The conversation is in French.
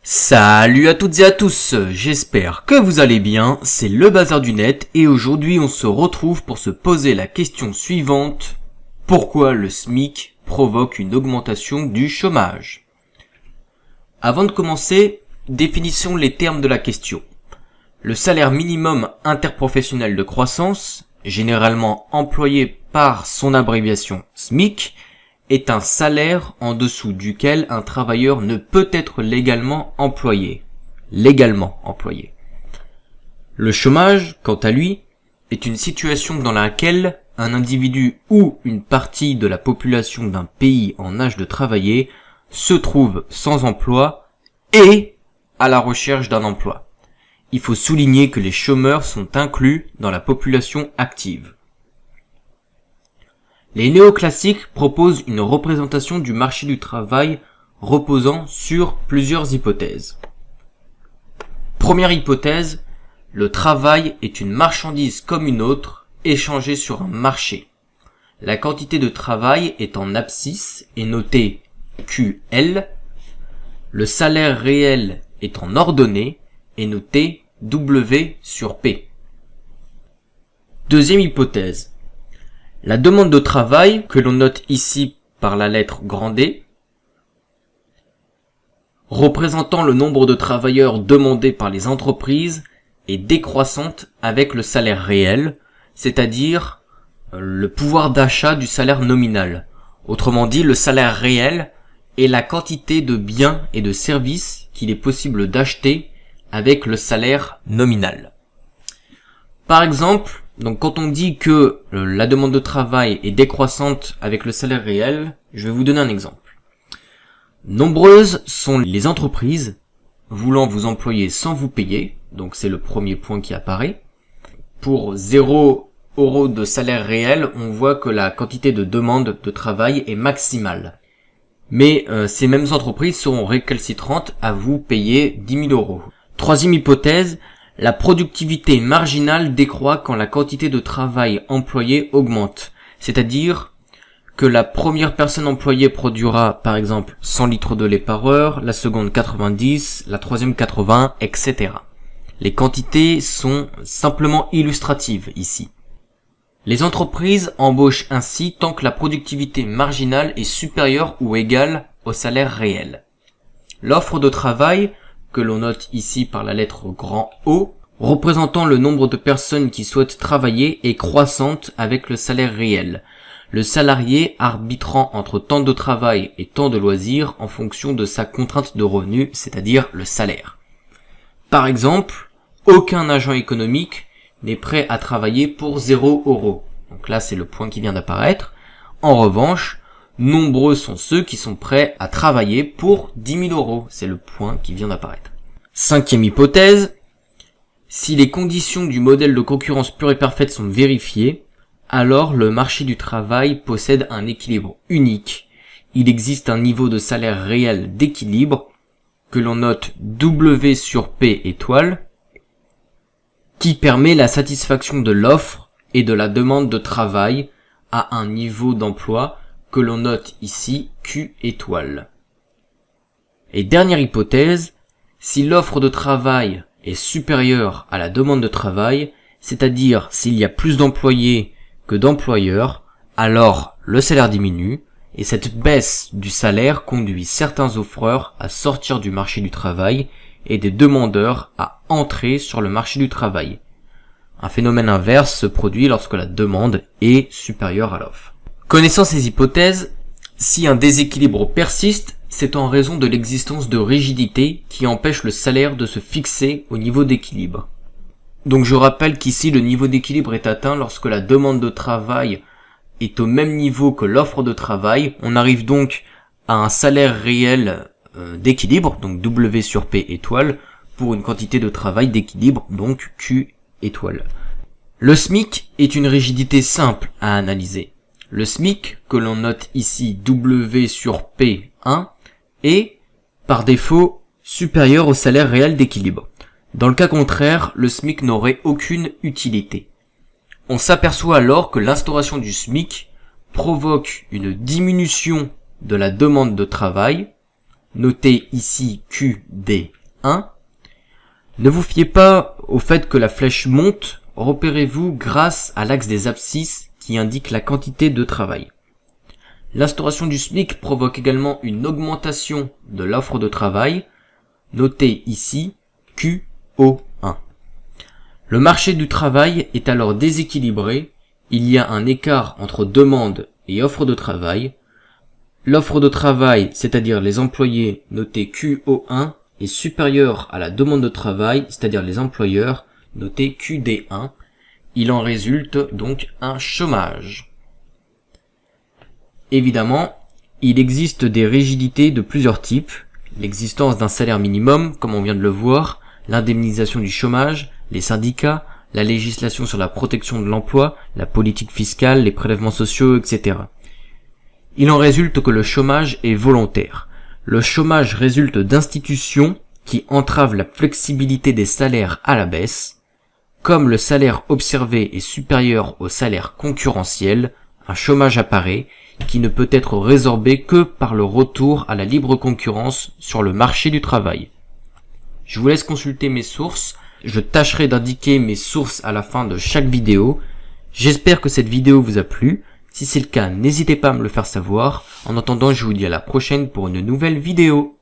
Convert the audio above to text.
Salut à toutes et à tous, j'espère que vous allez bien, c'est le bazar du net et aujourd'hui on se retrouve pour se poser la question suivante. Pourquoi le SMIC provoque une augmentation du chômage? Avant de commencer, définissons les termes de la question. Le salaire minimum interprofessionnel de croissance, généralement employé par son abréviation SMIC, est un salaire en dessous duquel un travailleur ne peut être légalement employé. Le chômage, quant à lui, est une situation dans laquelle un individu ou une partie de la population d'un pays en âge de travailler se trouve sans emploi et à la recherche d'un emploi. Il faut souligner que les chômeurs sont inclus dans la population active. Les néoclassiques proposent une représentation du marché du travail reposant sur plusieurs hypothèses. Première hypothèse, le travail est une marchandise comme une autre, échangée sur un marché. La quantité de travail est en abscisse et notée QL. Le salaire réel est en ordonnée et noté W sur P. Deuxième hypothèse. La demande de travail, que l'on note ici par la lettre grand D, représentant le nombre de travailleurs demandés par les entreprises, est décroissante avec le salaire réel, c'est-à-dire le pouvoir d'achat du salaire nominal. Autrement dit, le salaire réel est la quantité de biens et de services qu'il est possible d'acheter avec le salaire nominal. Par exemple, donc quand on dit que la demande de travail est décroissante avec le salaire réel, je vais vous donner un exemple. Nombreuses sont les entreprises voulant vous employer sans vous payer, donc c'est le premier point qui apparaît. Pour 0 € de salaire réel, on voit que la quantité de demande de travail est maximale. Mais ces mêmes entreprises seront récalcitrantes à vous payer 10 000 €. Troisième hypothèse, la productivité marginale décroît quand la quantité de travail employé augmente, c'est-à-dire que la première personne employée produira par exemple 100 litres de lait par heure, la seconde 90, la troisième 80, etc. Les quantités sont simplement illustratives ici. Les entreprises embauchent ainsi tant que la productivité marginale est supérieure ou égale au salaire réel. L'offre de travail, que l'on note ici par la lettre grand O, représentant le nombre de personnes qui souhaitent travailler, est croissante avec le salaire réel. Le salarié arbitrant entre temps de travail et temps de loisir en fonction de sa contrainte de revenu, c'est-à-dire le salaire. Par exemple, aucun agent économique n'est prêt à travailler pour 0 €. Donc là, c'est le point qui vient d'apparaître. En revanche, nombreux sont ceux qui sont prêts à travailler pour 10 000 €. C'est le point qui vient d'apparaître. Cinquième hypothèse. Si les conditions du modèle de concurrence pure et parfaite sont vérifiées, alors le marché du travail possède un équilibre unique. Il existe un niveau de salaire réel d'équilibre, que l'on note W sur P étoile, qui permet la satisfaction de l'offre et de la demande de travail à un niveau d'emploi que l'on note ici Q étoile. Et dernière hypothèse, si l'offre de travail est supérieure à la demande de travail, c'est-à-dire s'il y a plus d'employés que d'employeurs, alors le salaire diminue, et cette baisse du salaire conduit certains offreurs à sortir du marché du travail et des demandeurs à entrer sur le marché du travail. Un phénomène inverse se produit lorsque la demande est supérieure à l'offre. Connaissant ces hypothèses, si un déséquilibre persiste, c'est en raison de l'existence de rigidités qui empêchent le salaire de se fixer au niveau d'équilibre. Donc je rappelle qu'ici le niveau d'équilibre est atteint lorsque la demande de travail est au même niveau que l'offre de travail. On arrive donc à un salaire réel d'équilibre, donc W sur P étoile, pour une quantité de travail d'équilibre, donc Q étoile. Le SMIC est une rigidité simple à analyser. Le SMIC, que l'on note ici W sur P1, est, par défaut, supérieur au salaire réel d'équilibre. Dans le cas contraire, le SMIC n'aurait aucune utilité. On s'aperçoit alors que l'instauration du SMIC provoque une diminution de la demande de travail, noté ici QD1. Ne vous fiez pas au fait que la flèche monte, repérez-vous grâce à l'axe des abscisses qui indique la quantité de travail. L'instauration du SMIC provoque également une augmentation de l'offre de travail, notée ici QO1. Le marché du travail est alors déséquilibré, il y a un écart entre demande et offre de travail. L'offre de travail, c'est-à-dire les employés notés QO1, est supérieure à la demande de travail, c'est-à-dire les employeurs notés QD1. Il en résulte donc un chômage. Évidemment, il existe des rigidités de plusieurs types, l'existence d'un salaire minimum, comme on vient de le voir, l'indemnisation du chômage, les syndicats, la législation sur la protection de l'emploi, la politique fiscale, les prélèvements sociaux, etc. Il en résulte que le chômage est volontaire. Le chômage résulte d'institutions qui entravent la flexibilité des salaires à la baisse. Comme le salaire observé est supérieur au salaire concurrentiel, un chômage apparaît qui ne peut être résorbé que par le retour à la libre concurrence sur le marché du travail. Je vous laisse consulter mes sources. Je tâcherai d'indiquer mes sources à la fin de chaque vidéo. J'espère que cette vidéo vous a plu. Si c'est le cas, n'hésitez pas à me le faire savoir. En attendant, je vous dis à la prochaine pour une nouvelle vidéo.